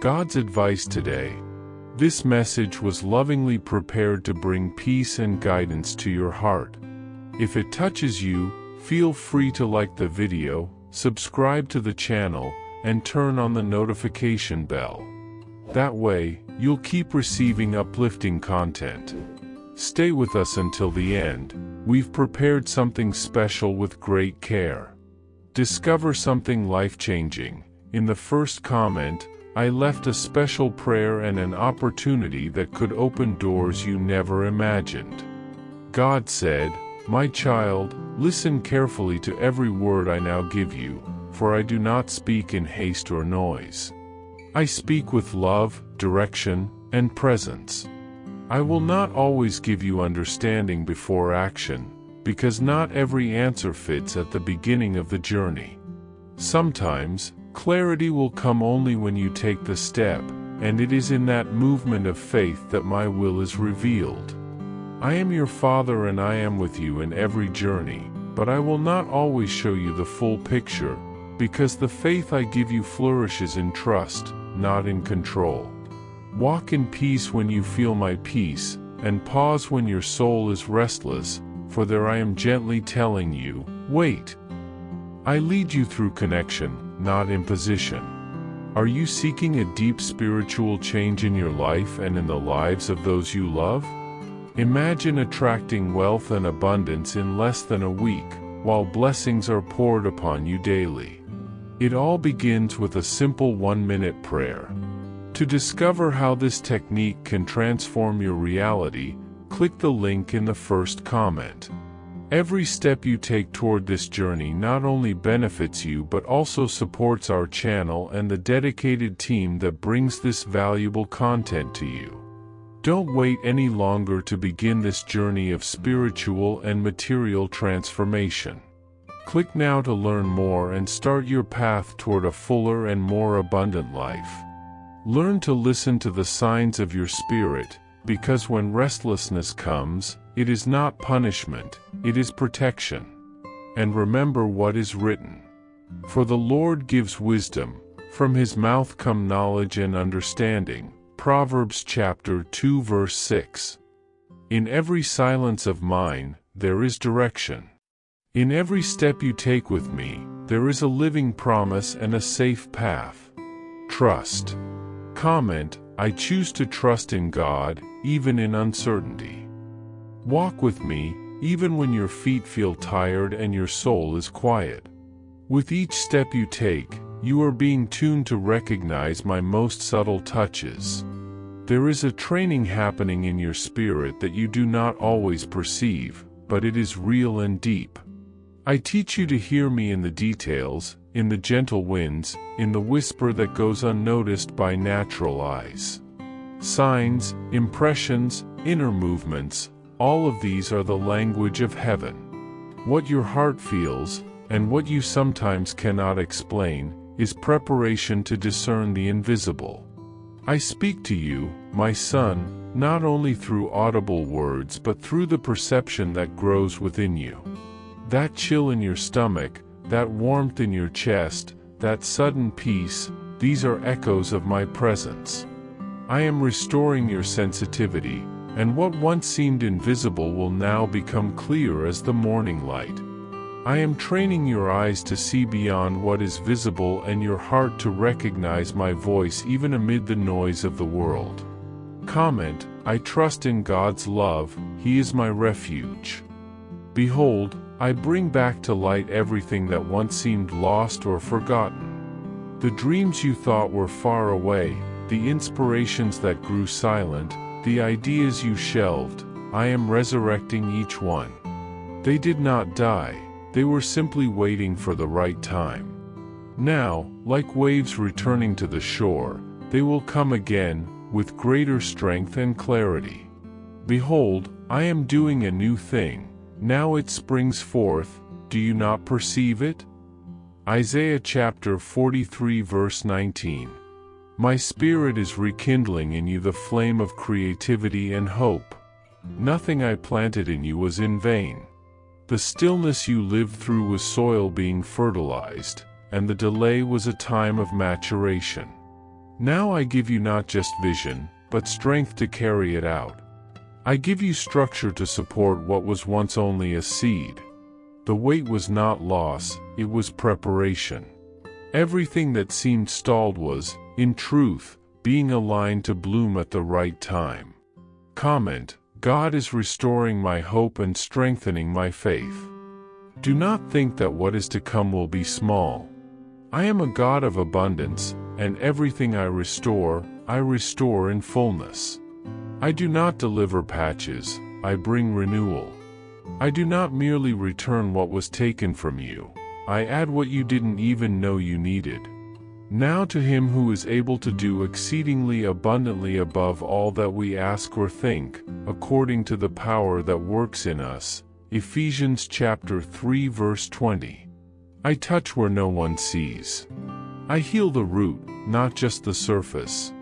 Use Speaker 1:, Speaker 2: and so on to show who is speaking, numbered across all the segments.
Speaker 1: God's advice today. This message was lovingly prepared to bring peace and guidance to your heart. If it touches you, feel free to like the video, subscribe to the channel, and turn on the notification bell. That way, you'll keep receiving uplifting content. Stay with us until the end. We've prepared something special with great care. Discover something life-changing. In the first comment, I left a special prayer and an opportunity that could open doors you never imagined. God said, "My child, listen carefully to every word I now give you, for I do not speak in haste or noise. I speak with love, direction, and presence. I will not always give you understanding before action, because not every answer fits at the beginning of the journey. Sometimes, clarity will come only when you take the step, and it is in that movement of faith that my will is revealed. I am your Father and I am with you in every journey, but I will not always show you the full picture, because the faith I give you flourishes in trust, not in control. Walk in peace when you feel my peace, and pause when your soul is restless, for there I am gently telling you, wait. I lead you through connection, not imposition. Are you seeking a deep spiritual change in your life and in the lives of those you love? Imagine attracting wealth and abundance in less than a week, while blessings are poured upon you daily. It all begins with a simple 1-minute prayer. To discover how this technique can transform your reality, click the link in the first comment. Every step you take toward this journey not only benefits you but also supports our channel and the dedicated team that brings this valuable content to you. Don't wait any longer to begin this journey of spiritual and material transformation. Click now to learn more and start your path toward a fuller and more abundant life. Learn to listen to the signs of your spirit, because when restlessness comes, it is not punishment, it is protection. And remember what is written. For the Lord gives wisdom, from his mouth come knowledge and understanding. Proverbs chapter 2 verse 6. In every silence of mine, there is direction. In every step you take with me, there is a living promise and a safe path. Trust. Comment, I choose to trust in God, even in uncertainty. Walk with me, even when your feet feel tired and your soul is quiet. With each step you take, you are being tuned to recognize my most subtle touches. There is a training happening in your spirit that you do not always perceive, but it is real and deep. I teach you to hear me in the details, in the gentle winds, in the whisper that goes unnoticed by natural eyes. Signs, impressions, inner movements, all of these are the language of heaven. What your heart feels, and what you sometimes cannot explain, is preparation to discern the invisible. I speak to you, my son, not only through audible words but through the perception that grows within you. That chill in your stomach, that warmth in your chest, that sudden peace, these are echoes of my presence. I am restoring your sensitivity, and what once seemed invisible will now become clear as the morning light. I am training your eyes to see beyond what is visible and your heart to recognize my voice even amid the noise of the world. Comment, I trust in God's love, He is my refuge. Behold, I bring back to light everything that once seemed lost or forgotten. The dreams you thought were far away, the inspirations that grew silent, the ideas you shelved, I am resurrecting each one. They did not die, they were simply waiting for the right time. Now, like waves returning to the shore, they will come again, with greater strength and clarity. Behold, I am doing a new thing. Now it springs forth, do you not perceive it? Isaiah chapter 43 verse 19. My spirit is rekindling in you the flame of creativity and hope. Nothing I planted in you was in vain. The stillness you lived through was soil being fertilized, and the delay was a time of maturation. Now I give you not just vision, but strength to carry it out. I give you structure to support what was once only a seed. The wait was not loss, it was preparation. Everything that seemed stalled was, in truth, being aligned to bloom at the right time. Comment: God is restoring my hope and strengthening my faith. Do not think that what is to come will be small. I am a God of abundance, and everything I restore in fullness. I do not deliver patches, I bring renewal. I do not merely return what was taken from you, I add what you didn't even know you needed. Now to him who is able to do exceedingly abundantly above all that we ask or think, according to the power that works in us. Ephesians chapter 3 verse 20. I touch where no one sees. I heal the root, not just the surface.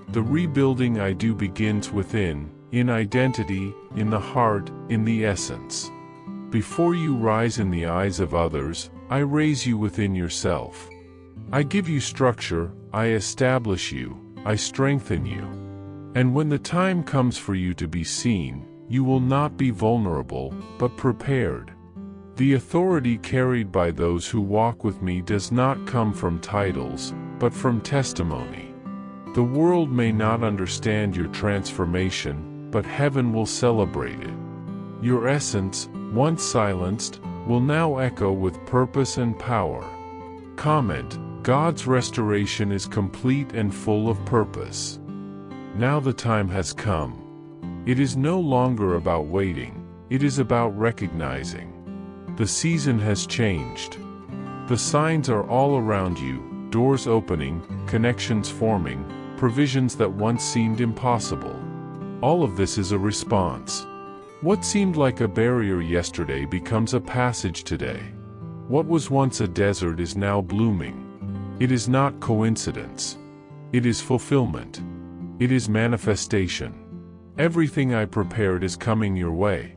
Speaker 1: The rebuilding I do begins within, in identity, in the heart, in the essence. Before you rise in the eyes of others, I raise you within yourself. I give you structure, I establish you, I strengthen you. And when the time comes for you to be seen, you will not be vulnerable, but prepared. The authority carried by those who walk with me does not come from titles, but from testimony. The world may not understand your transformation, but heaven will celebrate it. Your essence, once silenced, will now echo with purpose and power. Comment: God's restoration is complete and full of purpose. Now the time has come. It is no longer about waiting, it is about recognizing. The season has changed. The signs are all around you, doors opening, connections forming, provisions that once seemed impossible. All of this is a response. What seemed like a barrier yesterday becomes a passage today. What was once a desert is now blooming. It is not coincidence. It is fulfillment. It is manifestation. Everything I prepared is coming your way.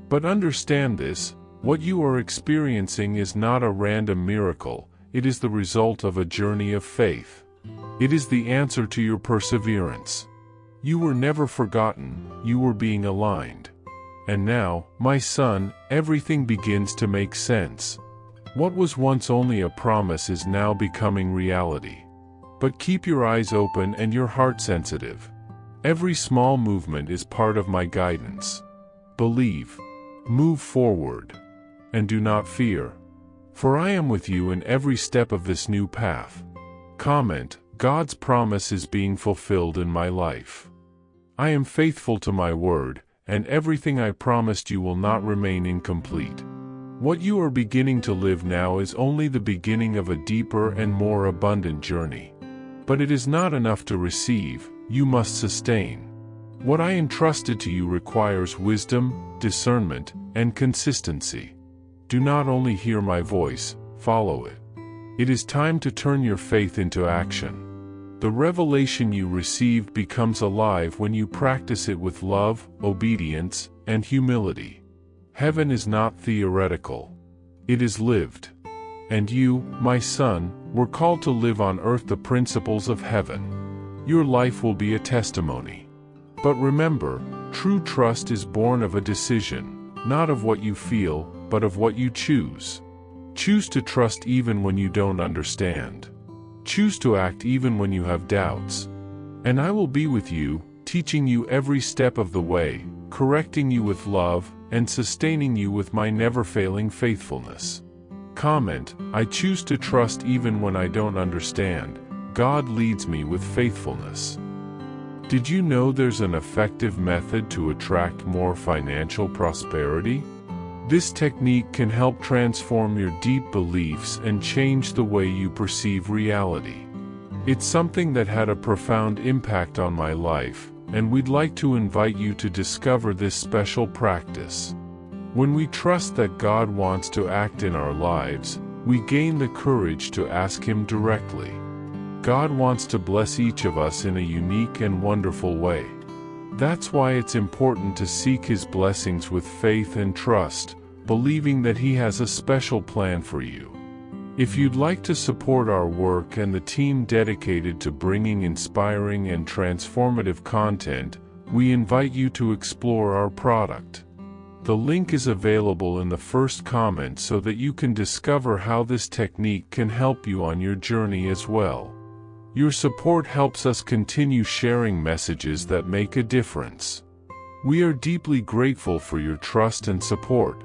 Speaker 1: But understand this, what you are experiencing is not a random miracle, it is the result of a journey of faith. It is the answer to your perseverance. You were never forgotten, you were being aligned. And now, my son, everything begins to make sense. What was once only a promise is now becoming reality. But keep your eyes open and your heart sensitive. Every small movement is part of my guidance. Believe. Move forward. And do not fear. For I am with you in every step of this new path. Comment: God's promise is being fulfilled in my life. I am faithful to my word, and everything I promised you will not remain incomplete. What you are beginning to live now is only the beginning of a deeper and more abundant journey. But it is not enough to receive, you must sustain. What I entrusted to you requires wisdom, discernment, and consistency. Do not only hear my voice, follow it. It is time to turn your faith into action. The revelation you received becomes alive when you practice it with love, obedience, and humility. Heaven is not theoretical. It is lived. And you, my son, were called to live on earth the principles of heaven. Your life will be a testimony. But remember, true trust is born of a decision, not of what you feel, but of what you choose. Choose to trust even when you don't understand. Choose to act even when you have doubts. And I will be with you, teaching you every step of the way, correcting you with love, and sustaining you with my never-failing faithfulness. Comment: I choose to trust even when I don't understand. God leads me with faithfulness. Did you know there's an effective method to attract more financial prosperity? This technique can help transform your deep beliefs and change the way you perceive reality. It's something that had a profound impact on my life, and we'd like to invite you to discover this special practice. When we trust that God wants to act in our lives, we gain the courage to ask Him directly. God wants to bless each of us in a unique and wonderful way. That's why it's important to seek His blessings with faith and trust, believing that He has a special plan for you. If you'd like to support our work and the team dedicated to bringing inspiring and transformative content, we invite you to explore our product. The link is available in the first comment so that you can discover how this technique can help you on your journey as well. Your support helps us continue sharing messages that make a difference. We are deeply grateful for your trust and support.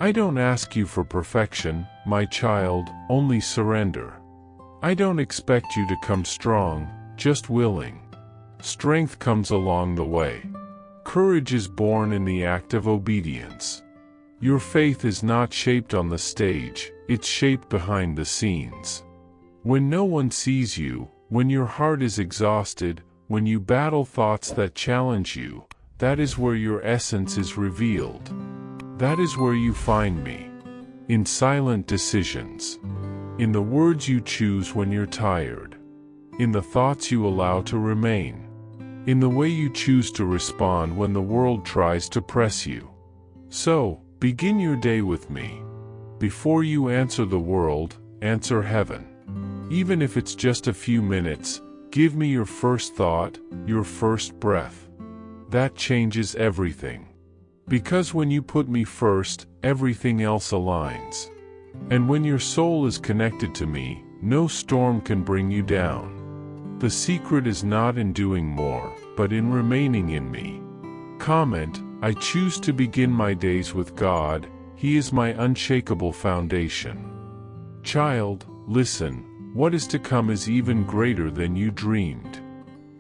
Speaker 1: I don't ask you for perfection, my child, only surrender. I don't expect you to come strong, just willing. Strength comes along the way. Courage is born in the act of obedience. Your faith is not shaped on the stage, it's shaped behind the scenes. When no one sees you, when your heart is exhausted, when you battle thoughts that challenge you, that is where your essence is revealed. That is where you find me. In silent decisions. In the words you choose when you're tired. In the thoughts you allow to remain. In the way you choose to respond when the world tries to press you. So, begin your day with me. Before you answer the world, answer heaven. Even if it's just a few minutes, give me your first thought, your first breath. That changes everything. Because when you put me first, everything else aligns. And when your soul is connected to me, no storm can bring you down. The secret is not in doing more, but in remaining in me. Comment, I choose to begin my days with God, He is my unshakable foundation. Child, listen, what is to come is even greater than you dreamed.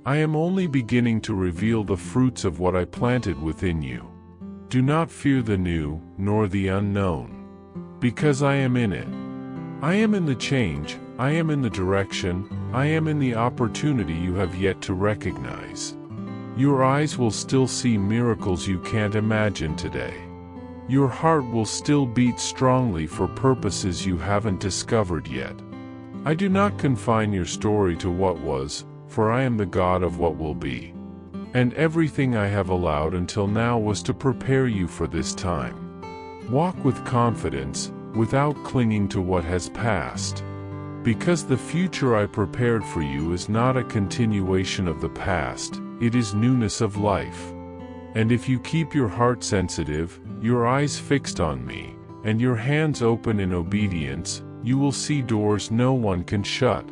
Speaker 1: I am only beginning to reveal the fruits of what I planted within you. Do not fear the new, nor the unknown. Because I am in it. I am in the change, I am in the direction, I am in the opportunity you have yet to recognize. Your eyes will still see miracles you can't imagine today. Your heart will still beat strongly for purposes you haven't discovered yet. I do not confine your story to what was, for I am the God of what will be. And everything I have allowed until now was to prepare you for this time. Walk with confidence, without clinging to what has passed. Because the future I prepared for you is not a continuation of the past, it is newness of life. And if you keep your heart sensitive, your eyes fixed on me, and your hands open in obedience, you will see doors no one can shut.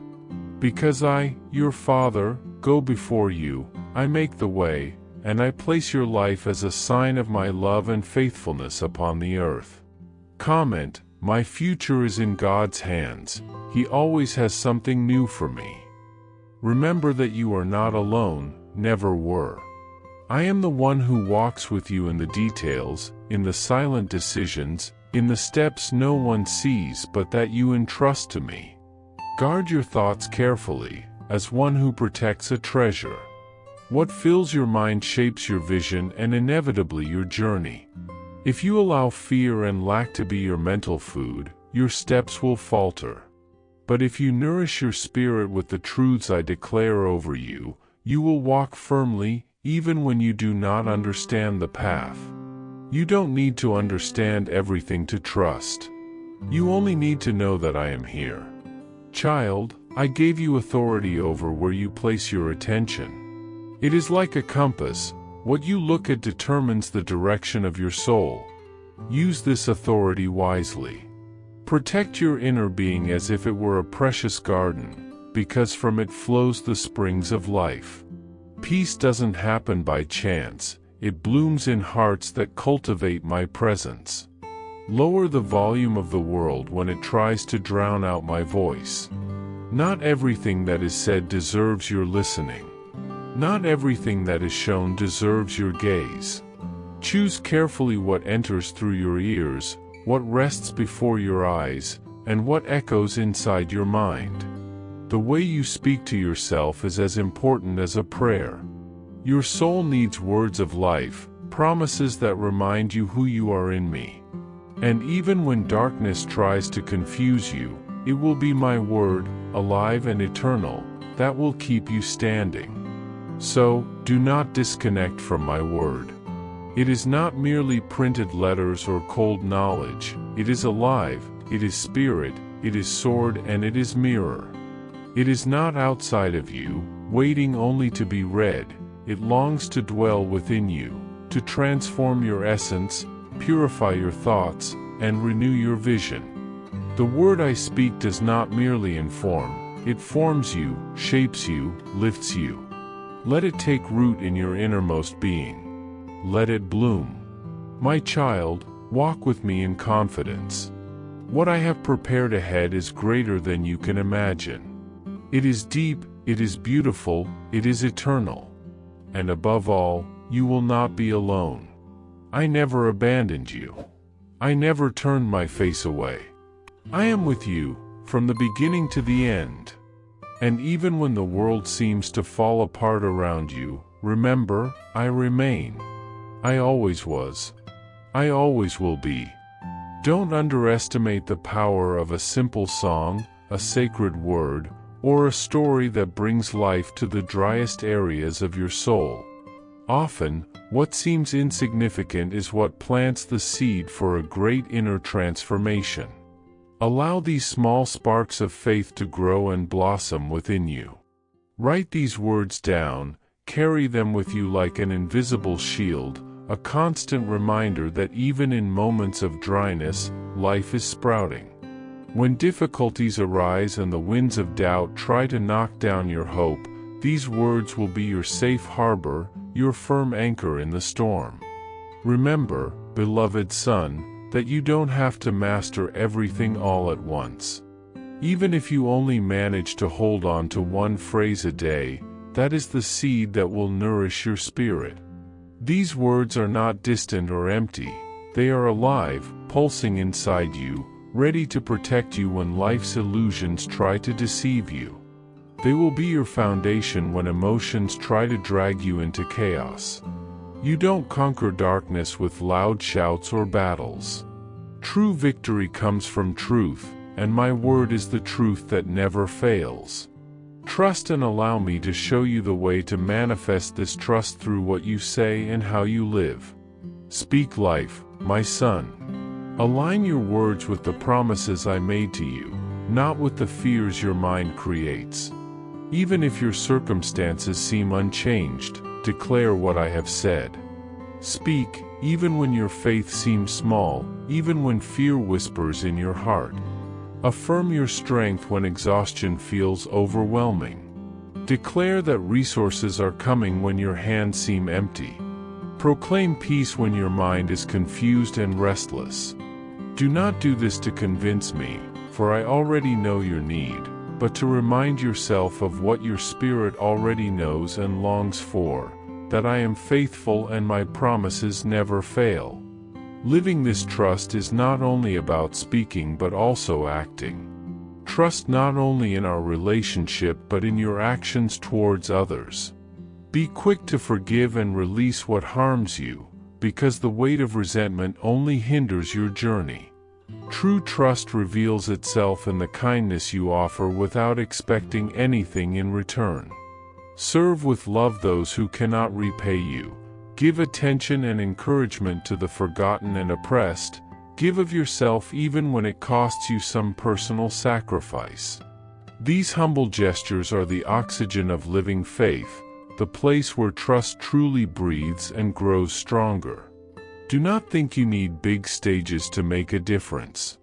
Speaker 1: Because I, your Father, go before you, I make the way, and I place your life as a sign of my love and faithfulness upon the earth. Comment, my future is in God's hands, He always has something new for me. Remember that you are not alone, never were. I am the one who walks with you in the details, in the silent decisions, in the steps no one sees but that you entrust to me. Guard your thoughts carefully, as one who protects a treasure. What fills your mind shapes your vision and inevitably your journey. If you allow fear and lack to be your mental food, your steps will falter. But if you nourish your spirit with the truths I declare over you, you will walk firmly, even when you do not understand the path. You don't need to understand everything to trust. You only need to know that I am here. Child, I gave you authority over where you place your attention. It is like a compass. What you look at determines the direction of your soul. Use this authority wisely. Protect your inner being as if it were a precious garden, because from it flows the springs of life. Peace doesn't happen by chance, it blooms in hearts that cultivate my presence. Lower the volume of the world when it tries to drown out my voice. Not everything that is said deserves your listening. Not everything that is shown deserves your gaze. Choose carefully what enters through your ears, what rests before your eyes, and what echoes inside your mind. The way you speak to yourself is as important as a prayer. Your soul needs words of life, promises that remind you who you are in me. And even when darkness tries to confuse you, it will be my word, alive and eternal, that will keep you standing. So, do not disconnect from my word. It is not merely printed letters or cold knowledge, it is alive, it is spirit, it is sword, and it is mirror. It is not outside of you, waiting only to be read. It longs to dwell within you, to transform your essence, purify your thoughts, and renew your vision. The word I speak does not merely inform, it forms you, shapes you, lifts you. Let it take root in your innermost being. Let it bloom. My child, walk with me in confidence. What I have prepared ahead is greater than you can imagine. It is deep, it is beautiful, it is eternal. And above all, you will not be alone. I never abandoned you. I never turned my face away. I am with you, from the beginning to the end. And even when the world seems to fall apart around you, remember, I remain. I always was. I always will be. Don't underestimate the power of a simple song, a sacred word, or a story that brings life to the driest areas of your soul. Often, what seems insignificant is what plants the seed for a great inner transformation. Allow these small sparks of faith to grow and blossom within you. Write these words down, carry them with you like an invisible shield, a constant reminder that even in moments of dryness, life is sprouting. When difficulties arise and the winds of doubt try to knock down your hope, these words will be your safe harbor, your firm anchor in the storm. Remember, beloved son, that you don't have to master everything all at once. Even if you only manage to hold on to one phrase a day, that is the seed that will nourish your spirit. These words are not distant or empty, they are alive, pulsing inside you, ready to protect you when life's illusions try to deceive you. They will be your foundation when emotions try to drag you into chaos. You don't conquer darkness with loud shouts or battles. True victory comes from truth, and my word is the truth that never fails. Trust and allow me to show you the way to manifest this trust through what you say and how you live. Speak life, my son. Align your words with the promises I made to you, not with the fears your mind creates. Even if your circumstances seem unchanged, declare what I have said. Speak, even when your faith seems small, even when fear whispers in your heart. Affirm your strength when exhaustion feels overwhelming. Declare that resources are coming when your hands seem empty. Proclaim peace when your mind is confused and restless. Do not do this to convince me, for I already know your need, but to remind yourself of what your spirit already knows and longs for, that I am faithful and my promises never fail. Living this trust is not only about speaking but also acting. Trust not only in our relationship but in your actions towards others. Be quick to forgive and release what harms you, because the weight of resentment only hinders your journey. True trust reveals itself in the kindness you offer without expecting anything in return. Serve with love those who cannot repay you. Give attention and encouragement to the forgotten and oppressed. Give of yourself even when it costs you some personal sacrifice. These humble gestures are the oxygen of living faith, the place where trust truly breathes and grows stronger. Do not think you need big stages to make a difference.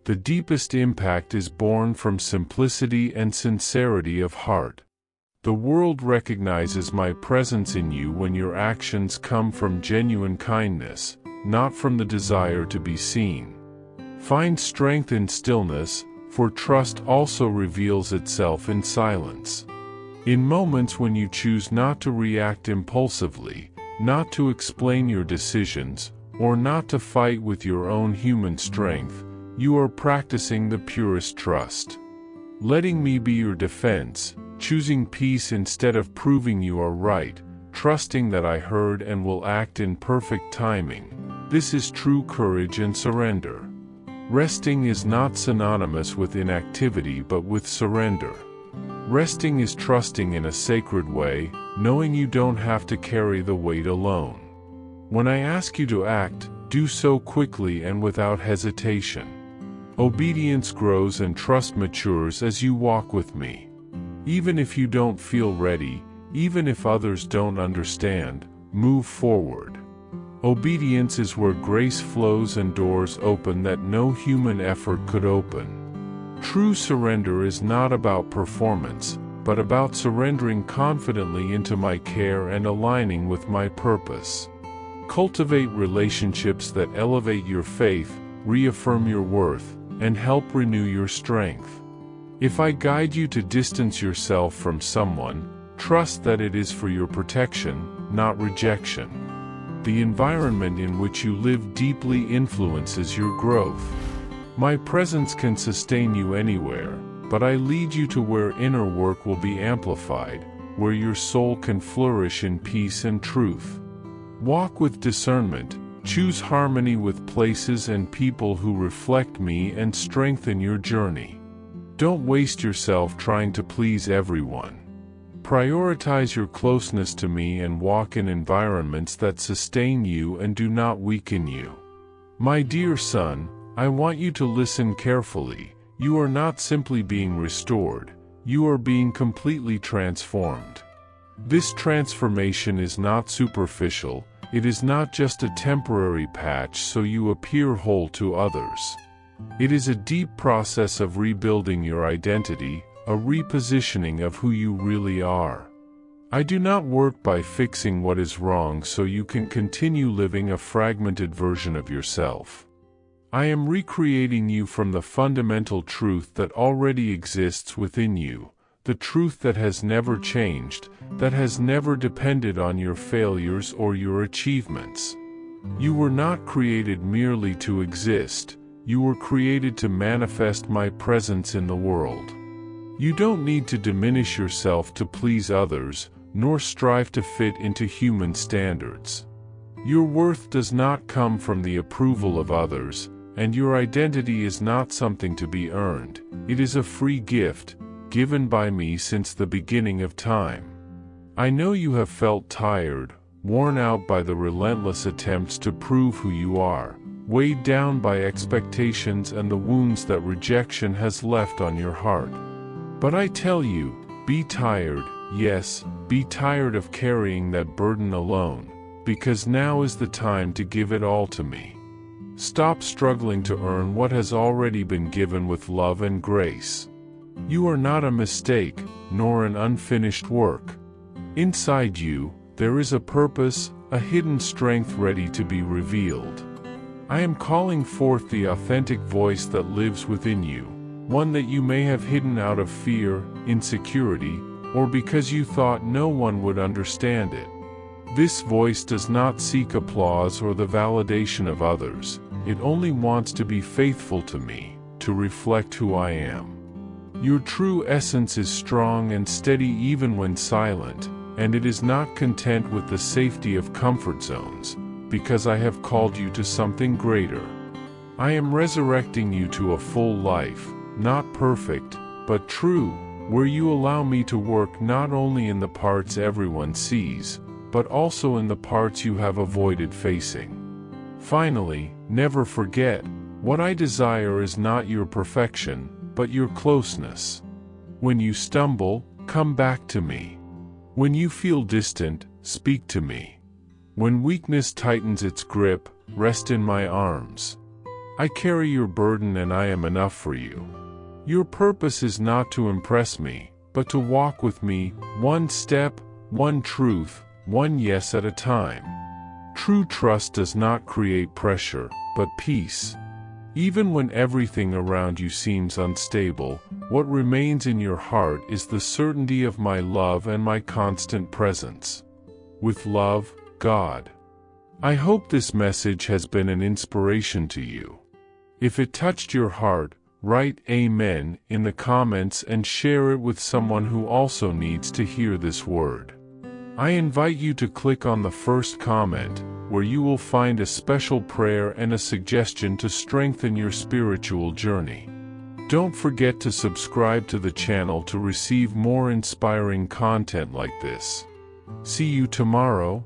Speaker 1: The deepest impact is born from simplicity and sincerity of heart. The world recognizes my presence in you when your actions come from genuine kindness, not from the desire to be seen. Find strength in stillness, for trust also reveals itself in silence. In moments when you choose not to react impulsively, not to explain your decisions, or not to fight with your own human strength, you are practicing the purest trust. Letting me be your defense, choosing peace instead of proving you are right, trusting that I heard and will act in perfect timing. This is true courage and surrender. Resting is not synonymous with inactivity but with surrender. Resting is trusting in a sacred way, knowing you don't have to carry the weight alone. When I ask you to act, do so quickly and without hesitation. Obedience grows and trust matures as you walk with me. Even if you don't feel ready, even if others don't understand, move forward. Obedience is where grace flows and doors open that no human effort could open. True surrender is not about performance, but about surrendering confidently into my care and aligning with my purpose. Cultivate relationships that elevate your faith, reaffirm your worth, and help renew your strength. If I guide you to distance yourself from someone, trust that it is for your protection, not rejection. The environment in which you live deeply influences your growth. My presence can sustain you anywhere, but I lead you to where inner work will be amplified, where your soul can flourish in peace and truth. Walk with discernment, choose harmony with places and people who reflect me and strengthen your journey. Don't waste yourself trying to please everyone. Prioritize your closeness to me and walk in environments that sustain you and do not weaken you. My dear son, I want you to listen carefully. You are not simply being restored, you are being completely transformed. This transformation is not superficial, it is not just a temporary patch so you appear whole to others. It is a deep process of rebuilding your identity, a repositioning of who you really are. I do not work by fixing what is wrong so you can continue living a fragmented version of yourself. I am recreating you from the fundamental truth that already exists within you, the truth that has never changed, that has never depended on your failures or your achievements. You were not created merely to exist, you were created to manifest my presence in the world. You don't need to diminish yourself to please others, nor strive to fit into human standards. Your worth does not come from the approval of others, and your identity is not something to be earned. It is a free gift, given by me since the beginning of time. I know you have felt tired, worn out by the relentless attempts to prove who you are, weighed down by expectations and the wounds that rejection has left on your heart. But I tell you, be tired, yes, be tired of carrying that burden alone, because now is the time to give it all to me. Stop struggling to earn what has already been given with love and grace. You are not a mistake, nor an unfinished work. Inside you, there is a purpose, a hidden strength ready to be revealed. I am calling forth the authentic voice that lives within you, one that you may have hidden out of fear, insecurity, or because you thought no one would understand it. This voice does not seek applause or the validation of others, it only wants to be faithful to me, to reflect who I am. Your true essence is strong and steady even when silent, and it is not content with the safety of comfort zones, because I have called you to something greater. I am resurrecting you to a full life, not perfect, but true, where you allow me to work not only in the parts everyone sees, but also in the parts you have avoided facing. Finally, never forget, what I desire is not your perfection, but your closeness. When you stumble, come back to me. When you feel distant, speak to me. When weakness tightens its grip, rest in my arms. I carry your burden and I am enough for you. Your purpose is not to impress me, but to walk with me, one step, one truth, one yes at a time. True trust does not create pressure, but peace. Even when everything around you seems unstable, what remains in your heart is the certainty of my love and my constant presence. With love, God. I hope this message has been an inspiration to you. If it touched your heart, write Amen in the comments and share it with someone who also needs to hear this word. I invite you to click on the first comment, where you will find a special prayer and a suggestion to strengthen your spiritual journey. Don't forget to subscribe to the channel to receive more inspiring content like this. See you tomorrow.